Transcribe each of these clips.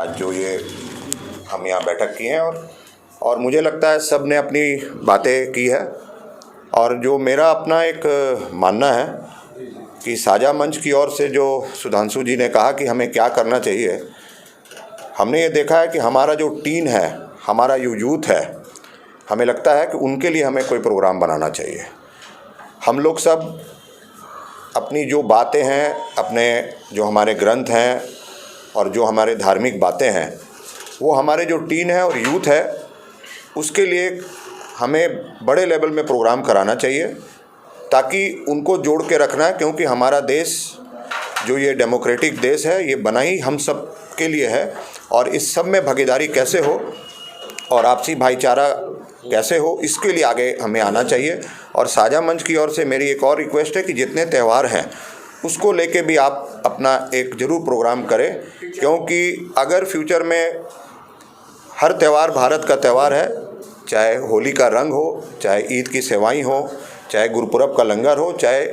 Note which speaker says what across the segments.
Speaker 1: आज जो ये हम यहाँ बैठक की हैं और मुझे लगता है सब ने अपनी बातें की है। और जो मेरा अपना एक मानना है कि साझा मंच की ओर से जो सुधांशु जी ने कहा कि हमें क्या करना चाहिए, हमने ये देखा है कि हमारा जो टीन है, हमारा जो यूथ है, हमें लगता है कि उनके लिए हमें कोई प्रोग्राम बनाना चाहिए। हम लोग सब अपनी जो बातें हैं, अपने जो हमारे ग्रंथ हैं और जो हमारे धार्मिक बातें हैं, वो हमारे जो टीन है और यूथ है, उसके लिए हमें बड़े लेवल में प्रोग्राम कराना चाहिए ताकि उनको जोड़ के रखना है। क्योंकि हमारा देश जो ये डेमोक्रेटिक देश है, ये बना ही हम सब के लिए है और इस सब में भागीदारी कैसे हो और आपसी भाईचारा कैसे हो, इसके लिए आगे हमें आना चाहिए। और साझा मंच की ओर से मेरी एक और रिक्वेस्ट है कि जितने त्यौहार हैं उसको लेके भी आप अपना एक ज़रूर प्रोग्राम करें, क्योंकि अगर फ्यूचर में हर त्यौहार भारत का त्यौहार है, चाहे होली का रंग हो, चाहे ईद की सेवाएं हो, चाहे गुरुपुरब का लंगर हो, चाहे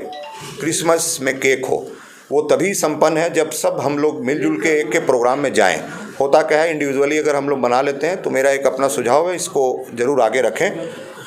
Speaker 1: क्रिसमस में केक हो, वो तभी संपन्न है जब सब हम लोग मिलजुल के एक के प्रोग्राम में जाएं। होता क्या है, इंडिविजुअली अगर हम लोग बना लेते हैं, तो मेरा एक अपना सुझाव है, इसको ज़रूर आगे रखें।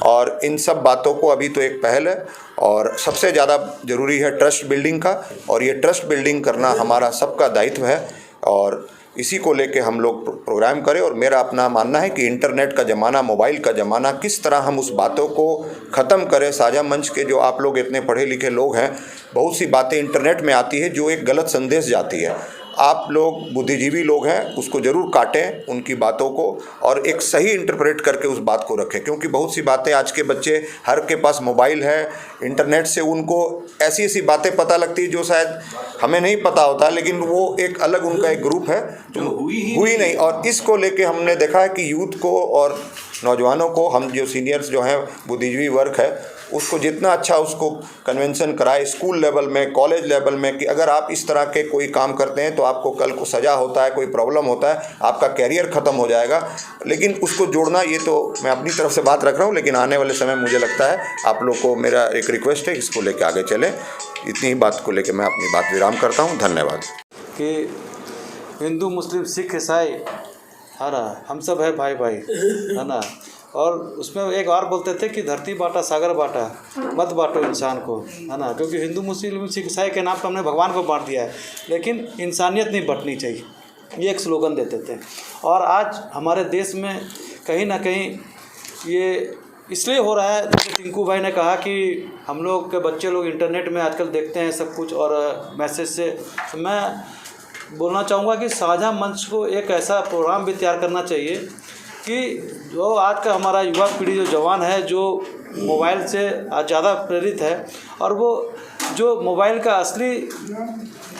Speaker 1: और इन सब बातों को अभी तो एक पहल है और सबसे ज़्यादा ज़रूरी है ट्रस्ट बिल्डिंग का, और ये ट्रस्ट बिल्डिंग करना हमारा सबका दायित्व है और इसी को लेके हम लोग प्रोग्राम करें। और मेरा अपना मानना है कि इंटरनेट का ज़माना, मोबाइल का ज़माना, किस तरह हम उस बातों को ख़त्म करें। साझा मंच के जो आप लोग इतने पढ़े लिखे लोग हैं, बहुत सी बातें इंटरनेट में आती है जो एक गलत संदेश जाती है। आप लोग बुद्धिजीवी लोग हैं, उसको ज़रूर काटें उनकी बातों को और एक सही इंटरप्रेट करके उस बात को रखें। क्योंकि बहुत सी बातें आज के बच्चे, हर के पास मोबाइल है, इंटरनेट से उनको ऐसी ऐसी बातें पता लगती है जो शायद हमें नहीं पता होता, लेकिन वो एक अलग उनका एक ग्रुप है जो हुई नहीं। और इसको लेके हमने देखा है कि यूथ को और नौजवानों को, हम जो सीनियर्स जो हैं, बुद्धिजीवी वर्ग है, उसको जितना अच्छा उसको कन्वेंशन कराए स्कूल लेवल में, कॉलेज लेवल में, कि अगर आप इस तरह के कोई काम करते हैं तो आपको कल को सज़ा होता है, कोई प्रॉब्लम होता है, आपका कैरियर ख़त्म हो जाएगा। लेकिन उसको जोड़ना, ये तो मैं अपनी तरफ से बात रख रहा हूँ, लेकिन आने वाले समय मुझे लगता है आप लोग को मेरा एक रिक्वेस्ट है, इसको लेकर आगे चलें। इतनी ही बात को लेकर मैं अपनी बात विराम करता हूँ। धन्यवाद।
Speaker 2: कि हिंदू, मुस्लिम, सिख, ईसाई, है ना, हम सब है भाई भाई, है ना। और उसमें एक और बोलते थे कि धरती बांटा सागर बांटा, मत बांटो इंसान को, है ना। क्योंकि हिंदू, मुस्लिम, सिख, ईसाई के नाम पर हमने भगवान को बांट दिया है, लेकिन इंसानियत नहीं बंटनी चाहिए, ये एक स्लोगन देते थे। और आज हमारे देश में कहीं ना कहीं ये इसलिए हो रहा है, जैसे टिंकू भाई ने कहा कि हम लोग के बच्चे लोग इंटरनेट में आजकल देखते हैं सब कुछ और मैसेज से। तो मैं बोलना चाहूँगा कि साझा मंच को एक ऐसा प्रोग्राम भी तैयार करना चाहिए कि जो आज का हमारा युवा पीढ़ी, जो जवान है, जो मोबाइल से ज़्यादा प्रेरित है, और वो जो मोबाइल का असली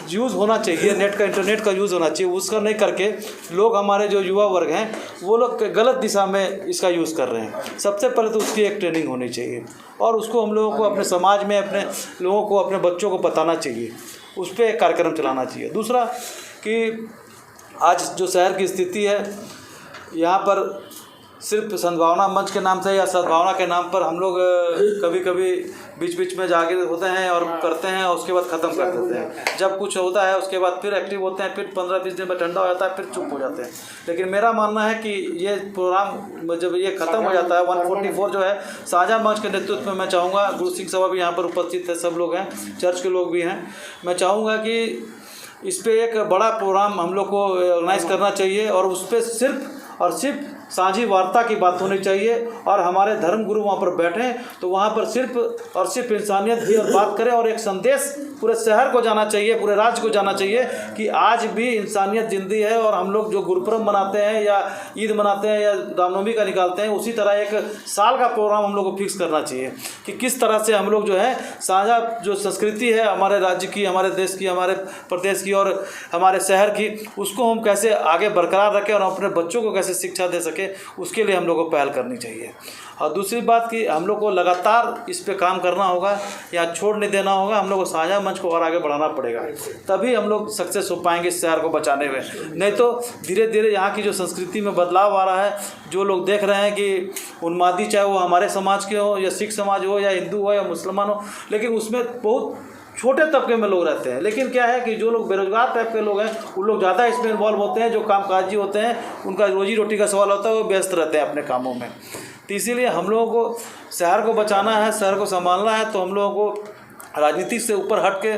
Speaker 2: यूज़ होना चाहिए, नेट का, इंटरनेट का यूज़ होना चाहिए, उसका नहीं करके लोग, हमारे जो युवा वर्ग हैं, वो लोग गलत दिशा में इसका यूज़ कर रहे हैं। सबसे पहले तो उसकी एक ट्रेनिंग होनी चाहिए और उसको हम लोगों को अपने समाज में, अपने लोगों को, अपने बच्चों को बताना चाहिए, उस पर एक कार्यक्रम चलाना चाहिए। दूसरा कि आज जो शहर की स्थिति है, यहाँ पर सिर्फ सद्भावना मंच के नाम से या सद्भावना के नाम पर हम लोग कभी कभी बीच बीच में जाके होते हैं और करते हैं और उसके बाद ख़त्म कर देते हैं। जब कुछ होता है उसके बाद फिर एक्टिव होते हैं, फिर 15-20 दिन में ठंडा हो जाता है, फिर चुप हो जाते हैं। लेकिन मेरा मानना है कि ये प्रोग्राम जब ये ख़त्म हो जाता है, 144 जो है साझा मंच के नेतृत्व में, मैं चाहूँगा, गुरु सिंह सभा भी यहाँ पर उपस्थित है, सब लोग हैं, चर्च के लोग भी हैं, मैं चाहूँगा कि इस पर एक बड़ा प्रोग्राम हम लोग को ऑर्गेनाइज़ करना चाहिए और उस पर सिर्फ और सिर्फ साझी वार्ता की बात होनी चाहिए और हमारे धर्म गुरु वहाँ पर बैठें तो वहाँ पर सिर्फ और सिर्फ इंसानियत की बात करें और एक संदेश पूरे शहर को जाना चाहिए, पूरे राज्य को जाना चाहिए कि आज भी इंसानियत जिंदी है। और हम लोग जो गुरुपुरब मनाते हैं या ईद मनाते हैं या रामनवमी का निकालते हैं, उसी तरह एक साल का प्रोग्राम हम लोग को फिक्स करना चाहिए कि किस तरह से हम लोग जो है साझा जो संस्कृति है हमारे राज्य की, हमारे देश की, हमारे प्रदेश की और हमारे शहर की, उसको हम कैसे आगे बरकरार रखें और अपने बच्चों को कैसे शिक्षा दे सके, उसके लिए हम लोग को पहल करनी चाहिए। और दूसरी बात कि हम लोग को लगातार इस पे काम करना होगा या छोड़ नहीं देना होगा, हम लोग को साझा मंच को और आगे बढ़ाना पड़ेगा, तभी हम लोग सक्सेस हो पाएंगे इस शहर को बचाने में। नहीं तो धीरे धीरे यहाँ की जो संस्कृति में बदलाव आ रहा है, जो लोग देख रहे हैं कि उन्मादी, चाहे वो हमारे समाज के हो या सिख समाज हो या हिंदू हो या मुसलमान हो, लेकिन उसमें बहुत छोटे तबके में लोग रहते हैं। लेकिन क्या है कि जो लोग बेरोजगार टाइप के लोग हैं उन लोग ज़्यादा इसमें इन्वॉल्व होते हैं, जो कामकाजी होते हैं, उनका रोजी रोटी का सवाल होता है, वो व्यस्त रहते हैं अपने कामों में। तो इसीलिए हम लोगों को शहर को बचाना है, शहर को संभालना है, तो हम लोगों को राजनीति से ऊपर हट के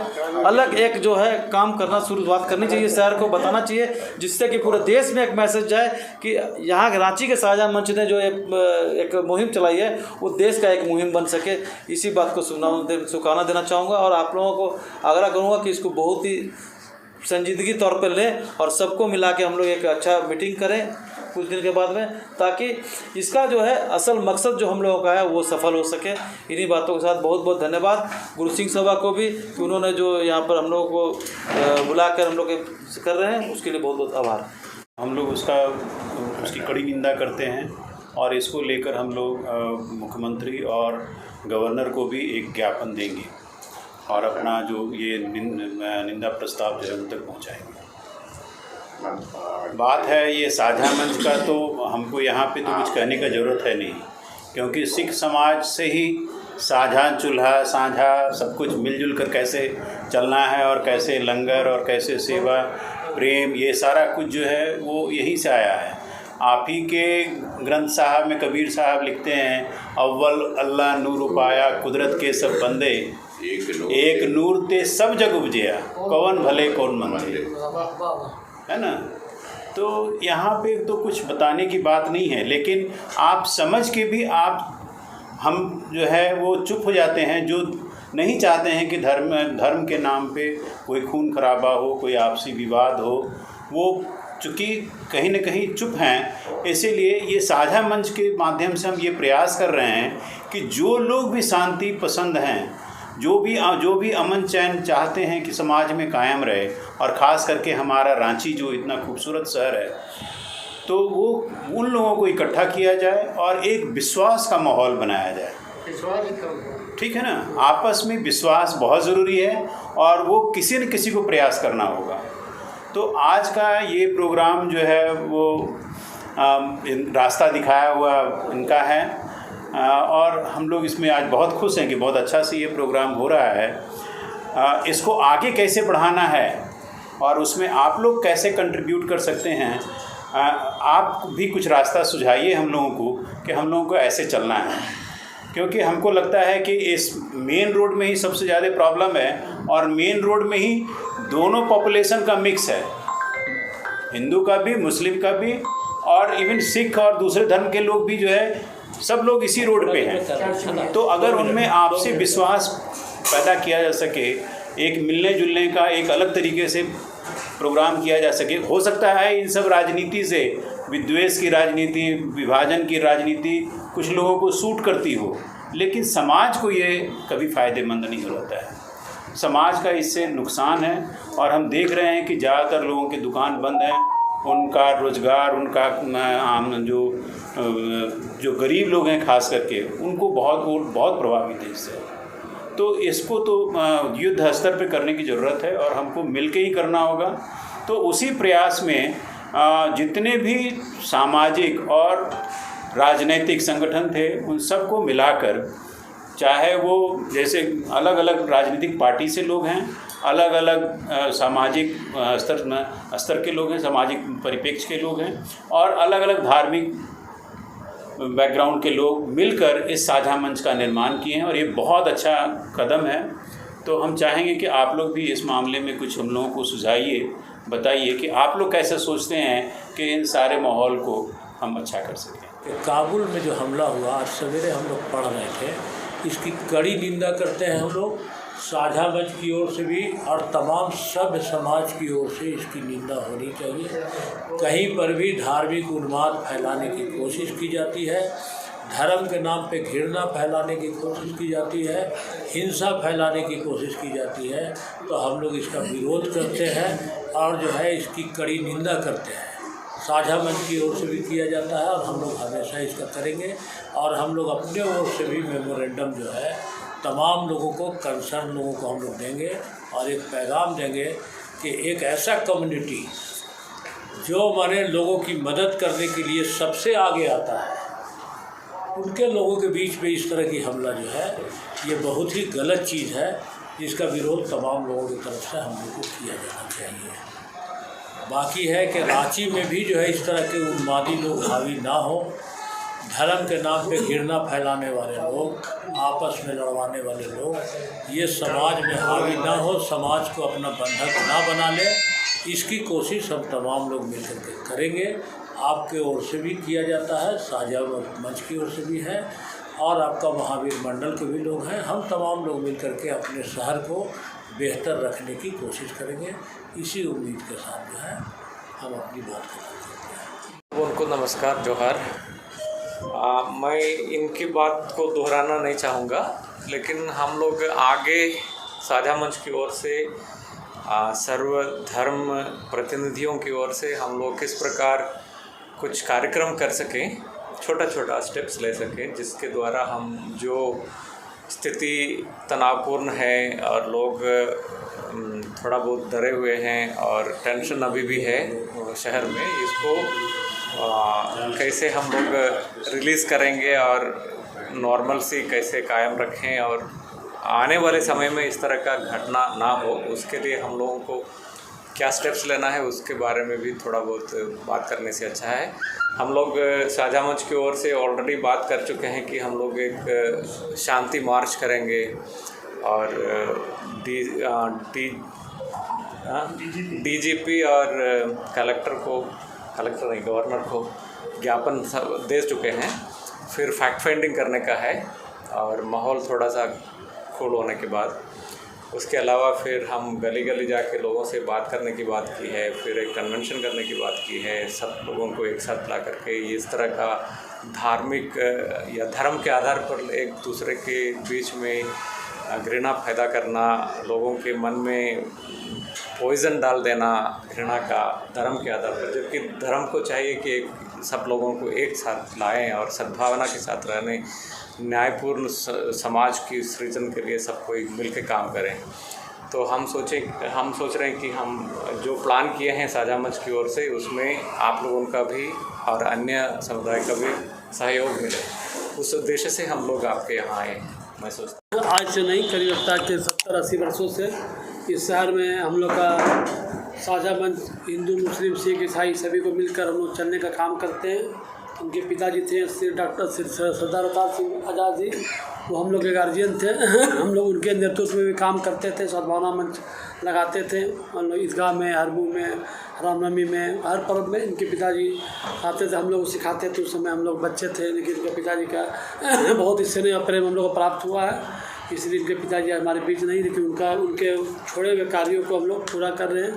Speaker 2: अलग एक जो है काम करना शुरुआत करनी चाहिए, शहर को बताना चाहिए, जिससे कि पूरे देश में एक मैसेज जाए कि यहाँ के रांची के साझा मंच ने जो एक मुहिम चलाई है वो देश का एक मुहिम बन सके। इसी बात को शुभकामना देना चाहूँगा और आप लोगों को आग्रह करूँगा कि इसको बहुत ही संजीदगी तौर पर लें और सबको मिला के हम लोग एक अच्छा मीटिंग करें कुछ दिन के बाद में, ताकि इसका जो है असल मकसद जो हम लोगों का है वो सफल हो सके। इन्हीं बातों के साथ बहुत बहुत धन्यवाद गुरु सिंह सभा को भी कि उन्होंने जो यहाँ पर हम लोगों को बुलाकर हम लोग कर रहे हैं, उसके लिए बहुत बहुत आभार।
Speaker 3: हम लोग उसकी कड़ी निंदा करते हैं और इसको लेकर हम लोग मुख्यमंत्री और गवर्नर को भी एक ज्ञापन देंगे और अपना जो ये निंदा प्रस्ताव जो है उन तक पहुँचाएंगे। बात है ये साझा मंच का, तो हमको यहाँ पे तो कुछ कहने का ज़रूरत है नहीं, क्योंकि सिख समाज से ही साझा चूल्हा साझा सब कुछ मिलजुल कर कैसे चलना है और कैसे लंगर और कैसे सेवा प्रेम ये सारा कुछ जो है वो यहीं से आया है। आप ही के ग्रंथ साहब में कबीर साहब लिखते हैं, अव्वल अल्लाह नूर पाया कुदरत के सब बंदे, एक नूर ते सब जग उपजया, कौन भले कौन मंदे, है ना। तो यहाँ पे तो कुछ बताने की बात नहीं है, लेकिन आप समझ के भी हम जो है वो चुप हो जाते हैं, जो नहीं चाहते हैं कि धर्म के नाम पे कोई खून खराबा हो, कोई आपसी विवाद हो, वो चूँकि कहीं न कहीं चुप हैं। इसीलिए ये साझा मंच के माध्यम से हम ये प्रयास कर रहे हैं कि जो लोग भी शांति पसंद हैं, जो भी अमन चैन चाहते हैं कि समाज में कायम रहे, और ख़ास करके हमारा रांची जो इतना खूबसूरत शहर है, तो वो उन लोगों को इकट्ठा किया जाए और एक विश्वास का माहौल बनाया जाए। ठीक है ना, आपस में विश्वास बहुत ज़रूरी है और वो किसी न किसी को प्रयास करना होगा। तो आज का ये प्रोग्राम जो है वो रास्ता दिखाया हुआ इनका है और हम लोग इसमें आज बहुत खुश हैं कि बहुत अच्छा से ये प्रोग्राम हो रहा है। इसको आगे कैसे बढ़ाना है और उसमें आप लोग कैसे कंट्रीब्यूट कर सकते हैं, आप भी कुछ रास्ता सुझाइए हम लोगों को कि हम लोगों को ऐसे चलना है, क्योंकि हमको लगता है कि इस मेन रोड में ही सबसे ज़्यादा प्रॉब्लम है और मेन रोड में ही दोनों पॉपुलेशन का मिक्स है, हिंदू का भी, मुस्लिम का भी, और इवन सिख और दूसरे धर्म के लोग भी जो है सब लोग इसी रोड पे हैं। तो अगर उनमें आपसी विश्वास पैदा किया जा सके, एक मिलने जुलने का एक अलग तरीके से प्रोग्राम किया जा सके, हो सकता है इन सब राजनीति से, विद्वेष की राजनीति, विभाजन की राजनीति कुछ लोगों को सूट करती हो, लेकिन समाज को ये कभी फ़ायदेमंद नहीं होता है। समाज का इससे नुकसान है और हम देख रहे हैं कि ज़्यादातर लोगों की दुकान बंद हैं, उनका रोज़गार, उनका आम जो गरीब लोग हैं खास करके, उनको बहुत प्रभावित है इससे। तो इसको तो युद्ध स्तर पे करने की ज़रूरत है और हमको मिलके ही करना होगा। तो उसी प्रयास में जितने भी सामाजिक और राजनैतिक संगठन थे उन सबको मिलाकर, चाहे वो जैसे अलग अलग राजनीतिक पार्टी से लोग हैं, अलग अलग सामाजिक स्तर के लोग हैं, सामाजिक परिप्रेक्ष्य के लोग हैं, और अलग अलग धार्मिक बैकग्राउंड के लोग मिलकर इस साझा मंच का निर्माण किए हैं और ये बहुत अच्छा कदम है। तो हम चाहेंगे कि आप लोग भी इस मामले में कुछ हम लोगों को सुझाइए, बताइए कि आप लोग कैसे सोचते हैं कि इन सारे माहौल को हम अच्छा कर सकें।
Speaker 4: काबुल में जो हमला हुआ, आज सवेरे हम लोग पढ़ रहे थे, इसकी कड़ी निंदा करते हैं हम लोग, साझा मंच की ओर से भी और तमाम सभ्य समाज की ओर से इसकी निंदा होनी चाहिए। कहीं पर भी धार्मिक उन्माद फैलाने की कोशिश की जाती है, धर्म के नाम पे घृणा फैलाने की कोशिश की जाती है, हिंसा फैलाने की कोशिश की जाती है, तो हम लोग इसका विरोध करते हैं और जो है इसकी कड़ी निंदा करते हैं। साझा मंच की ओर से भी किया जाता है और हम लोग हमेशा इसका करेंगे और हम लोग अपने ओर से भी मेमोरेंडम जो है तमाम लोगों को, कंसर्न लोगों को हम लोग देंगे और एक पैगाम देंगे कि एक ऐसा कम्युनिटी जो माने लोगों की मदद करने के लिए सबसे आगे आता है, उनके लोगों के बीच में इस तरह की हमला जो है ये बहुत ही गलत चीज़ है जिसका विरोध तमाम लोगों की तरफ से हम लोग को किया जाना चाहिए। बाकी है कि रांची में भी जो है इस तरह के उन्मादी लोग हावी ना हो, धर्म के नाम पे घृणा फैलाने वाले लोग, आपस में लड़वाने वाले लोग, ये समाज में हावी ना हो, समाज को अपना बंधक ना बना ले, इसकी कोशिश हम तमाम लोग मिलकर के करेंगे। आपके ओर से भी किया जाता है, साझा मंच की ओर से भी है, और आपका महावीर मंडल के भी लोग हैं। हम तमाम लोग मिलकर के अपने शहर को बेहतर रखने की कोशिश करेंगे। इसी उम्मीद के साथ जो है हम अपनी बात करेंगे।
Speaker 5: उनको नमस्कार, जोहार। मैं इनकी बात को दोहराना नहीं चाहूँगा, लेकिन हम लोग आगे साझा मंच की ओर से सर्वधर्म प्रतिनिधियों की ओर से हम लोग किस प्रकार कुछ कार्यक्रम कर सकें, छोटा छोटा स्टेप्स ले सकें, जिसके द्वारा हम जो स्थिति तनावपूर्ण है और लोग थोड़ा बहुत डरे हुए हैं और टेंशन अभी भी है शहर में, इसको कैसे हम लोग रिलीज़ करेंगे और नॉर्मलसी कैसे कायम रखें और आने वाले समय में इस तरह का घटना ना हो, उसके लिए हम लोगों को क्या स्टेप्स लेना है उसके बारे में भी थोड़ा बहुत बात करने से अच्छा है। हम लोग साझा मंच की ओर से ऑलरेडी बात कर चुके हैं कि हम लोग एक शांति मार्च करेंगे और डीजीपी और कलेक्टर नहीं, गवर्नर को ज्ञापन दे चुके हैं। फिर फैक्ट फाइंडिंग करने का है और माहौल थोड़ा सा कूल होने के बाद उसके अलावा फिर हम गली गली जाके लोगों से बात करने की बात की है, फिर एक कन्वेंशन करने की बात की है, सब लोगों को एक साथ ला करके इस तरह का धार्मिक या धर्म के आधार पर एक दूसरे के बीच में घृणा पैदा करना, लोगों के मन में पॉइज़न डाल देना घृणा का धर्म के आधार पर, जबकि धर्म को चाहिए कि सब लोगों को एक साथ लाएं और सद्भावना के साथ रहने, न्यायपूर्ण समाज की सृजन के लिए सब कोई मिलकर काम करें। तो हम सोच रहे हैं कि हम जो प्लान किए हैं साझा मंच की ओर से, उसमें आप लोगों का भी और अन्य समुदाय का भी सहयोग मिले, उस उद्देश्य से हम लोग आपके यहाँ आए। मैं सोचता हूँ
Speaker 6: आज से नहीं, करीब लगता है कि 70-80 वर्षों से इस शहर में हम लोग का साझा मंच हिंदू, मुस्लिम, सिख, ईसाई सभी को मिलकर हम लोग चलने का काम करते हैं। उनके पिताजी थे डॉक्टर सरदार अवतार सिंह आज़ाद जी, वो हम लोग के गार्जियन थे। हम लोग उनके नेतृत्व में भी काम करते थे, सद्भावना मंच लगाते थे। हम लोग ईदगाह में, हरमू में, रामनवमी में, हर पर्व में इनके पिताजी आते थे, हम लोग सिखाते थे। उस समय हम लोग बच्चे थे, लेकिन इनके पिताजी का बहुत ही स्नेह और प्रेम हम लोग को प्राप्त हुआ है, इसलिए इनके पिताजी हमारे बीच नहीं, लेकिन उनके छोड़े हुए कार्यों को हम लोग पूरा कर रहे हैं।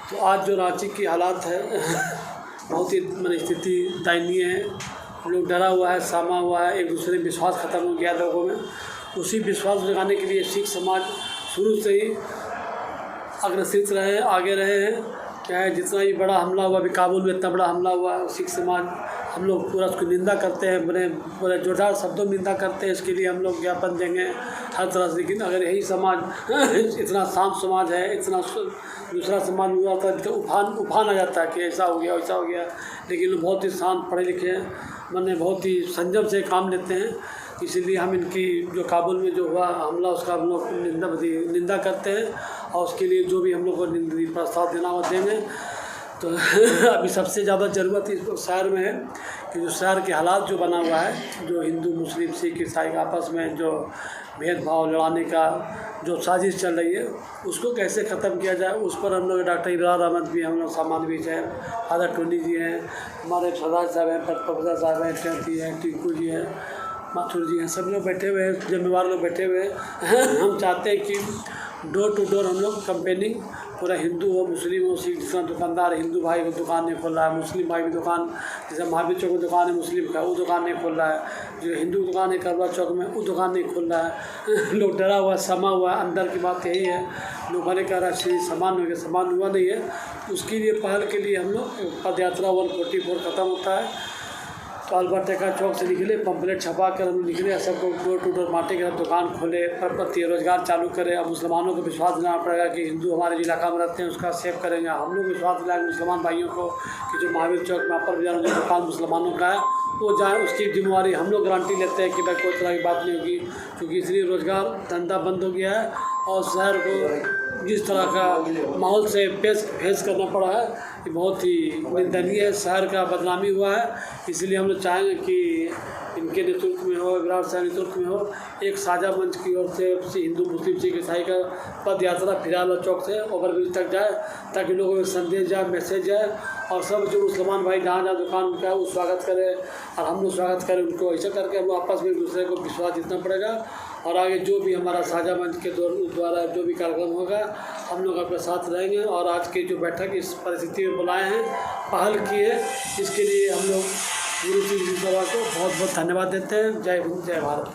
Speaker 6: तो आज जो रांची की हालात है बहुत ही स्थिति दयनीय है। हम लोग डरा हुआ है, सामा हुआ है, एक दूसरे में विश्वास ख़त्म हो गया लोगों में। उसी विश्वास लगाने के लिए सिख समाज शुरू से ही अग्रसित रहे, आगे रहे हैं। क्या है, जितना ही बड़ा हमला हुआ, अभी काबुल में इतना बड़ा हमला हुआ, सिख समाज हम लोग पूरा उसकी निंदा करते हैं, बड़े जोरदार शब्दों में निंदा करते हैं। इसके लिए हम लोग ज्ञापन देंगे हर तरह से। लेकिन अगर यही समाज इतना शांत समाज है, इतना दूसरा समाज हुआ था तो उफान आ जाता है कि ऐसा हो गया वैसा हो गया। लेकिन लोग बहुत ही शांत, पढ़े लिखे हैं, मैंने बहुत ही संयम से काम लेते हैं। इसीलिए हम इनकी जो काबुल में जो हुआ हमला, उसका हम लोग निंदा करते हैं और उसके लिए जो भी हम लोग को प्रस्ताव देना वो देंगे। तो अभी सबसे ज़्यादा ज़रूरत इस शहर में है कि जो शहर के हालात जो बना हुआ है, जो हिंदू, मुस्लिम, सिख, ईसाई आपस में जो भेदभाव लड़ाने का जो साजिश चल रही है, उसको कैसे ख़त्म किया जाए, उस पर हम लोग डॉक्टर इब्रार अहमद भी, हम लोग सामान भी हैं, फादर टोनी जी हैं, हमारे सरदार साहब हैं, प्रोफेसर साहब हैं, टेंटी हैं, टिंकू जी हैं, माथुर जी हैं, सब लोग बैठे हुए हैं, जिम्मेवार लोग बैठे हुए हैं। हम चाहते हैं कि डोर टू डोर हम लोग कैंपेनिंग पूरा हिंदू हो, मुस्लिम हो, सिख, जितना दुकानदार हिंदू भाई को दुकान नहीं खोल रहा है, मुस्लिम भाई की दुकान, जैसे महावीर चौक में दुकान है मुस्लिम का, वो दुकान नहीं खोल रहा है, जो हिंदू दुकान है करवा चौक में, वो दुकान नहीं खोल रहा है। लोग डरा हुआ, समा हुआ है। अंदर की बात यही है, लोग भले कह रहा है सामान हो गया, सामान हुआ नहीं है। उसके लिए पहल के लिए हम लोग पद यात्रा 144 ख़त्म होता है तो अल्बर्ट टेका चौक से निकले, पंपलेट छपा कर हम निकले, सबको डोर टू डोर बांटे के दुकान खोले, प्रति रोजगार चालू करें। अब मुसलमानों को विश्वास दिलाना पड़ेगा कि हिंदू हमारे इलाका में रहते हैं, उसका सेव करेंगे। हम लोग विश्वास दिलाएंगे मुसलमान भाइयों को कि जो महावीर चौक में अपर बाजार में दुकान मुसलमानों का है वो जाए, उसकी जिम्मेवारी हम लोग गारंटी लेते हैं कि भाई कोई तरह की बात नहीं होगी, क्योंकि इसलिए रोज़गार धंधा बंद हो गया है। और शहर को जिस तरह का माहौल से फेस करना पड़ा है, ये बहुत ही निंदनीय है। शहर का बदनामी हुआ है, इसलिए हम लोग चाहेंगे कि इनके नेतृत्व में हो, विराट शाह नेतृत्व में हो, एक साझा मंच की ओर से हिंदू मुस्लिम सिख ईसाई का पद यात्रा फिराला चौक से ओवरब्रिज तक जाए, ताकि लोगों में संदेश जाए, मैसेज जाए, और सब जो मुसलमान भाई जहाँ जहाँ दुकान उनका है वो स्वागत करें और हम लोग स्वागत करें उनको। ऐसा करके हम लोग आपस में एक दूसरे को विश्वास जीतना पड़ेगा, और आगे जो भी हमारा साझा मंच के द्वारा जो भी कार्यक्रम होगा हम लोग आपके साथ रहेंगे। और आज की जो बैठक इस परिस्थिति में बुलाए हैं, पहल की है, इसके लिए हम लोग गुरु सिंह जी सभा को बहुत बहुत धन्यवाद देते हैं। जय हिंद, जय भारत।